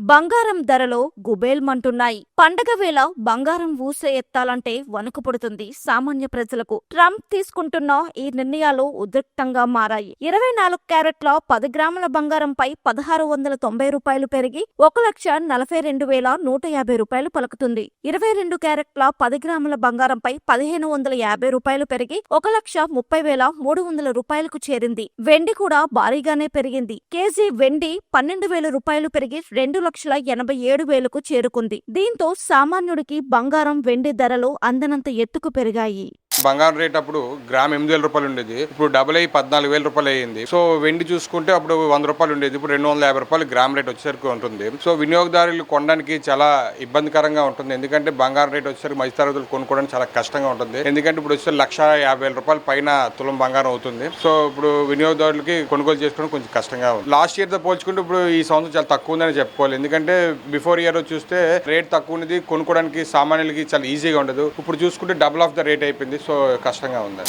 బంగారం ధరలో గుబేల్మంటున్నాయి. పండగ వేళ బంగారం ఊసే ఎత్తాలంటే వణుకు పుడుతుంది సామాన్య ప్రజలకు. ట్రంప్ తీసుకుంటున్న ఈ నిర్ణయాలు ఉద్రిక్తంగా మారాయి. 24 క్యారెట్ల 10 గ్రాముల బంగారంపై 1690 రూపాయలు పెరిగి 1,42,150 రూపాయలు పలుకుతుంది. 22 క్యారెట్ల 10 గ్రాముల బంగారంపై 1,550 రూపాయలు పెరిగి 1,30,300 రూపాయలకు చేరింది. వెండి కూడా భారీగానే పెరిగింది. కేజీ వెండి 12,000 రూపాయలు పెరిగి 2,87,000కు చేరుకుంది. దీంతో సామాన్యుడికి బంగారం వెండి ధరలు అందనంత ఎత్తుకు పెరిగాయి. బంగారం రేట్ అప్పుడు గ్రామ్ 8,000 రూపాయలు ఉండేది, ఇప్పుడు డబుల్ అయ్యి 14,000 రూపాయలు అయ్యింది. సో వెండి చూసుకుంటే అప్పుడు 100 రూపాయలు ఉండేది, ఇప్పుడు 250 రూపాయలు గ్రామ్ రేట్ వచ్చేసరికి ఉంటుంది. సో వినియోగదారులు కొనడానికి చాలా ఇబ్బందికరంగా ఉంటుంది. ఎందుకంటే బంగారం రేట్ వచ్చేసరికి మధ్యతరగతులు కొనుక్కోవడానికి చాలా కష్టంగా ఉంటుంది. ఎందుకంటే ఇప్పుడు వచ్చే 1,50,000 రూపాయల పైన తులం బంగారం అవుతుంది. సో ఇప్పుడు వినియోగదారులకి కొనుగోలు చేసుకోవడం కొంచెం కష్టంగా ఉంది. లాస్ట్ ఇయర్ తో పోల్చుకుంటే ఇప్పుడు ఈ సంవత్సరం చాలా తక్కువ ఉందని చెప్పుకోవాలి. ఎందుకంటే బిఫోర్ ఇయర్ చూస్తే రేట్ తక్కువ ఉన్నది, కొనుక్కోవడానికి సామాన్యులకి చాలా ఈజీగా ఉండదు. ఇప్పుడు చూసుకుంటే డబుల్ ఆఫ్ ద రేట్ అయిపోయింది. సో కష్టంగా ఉంది.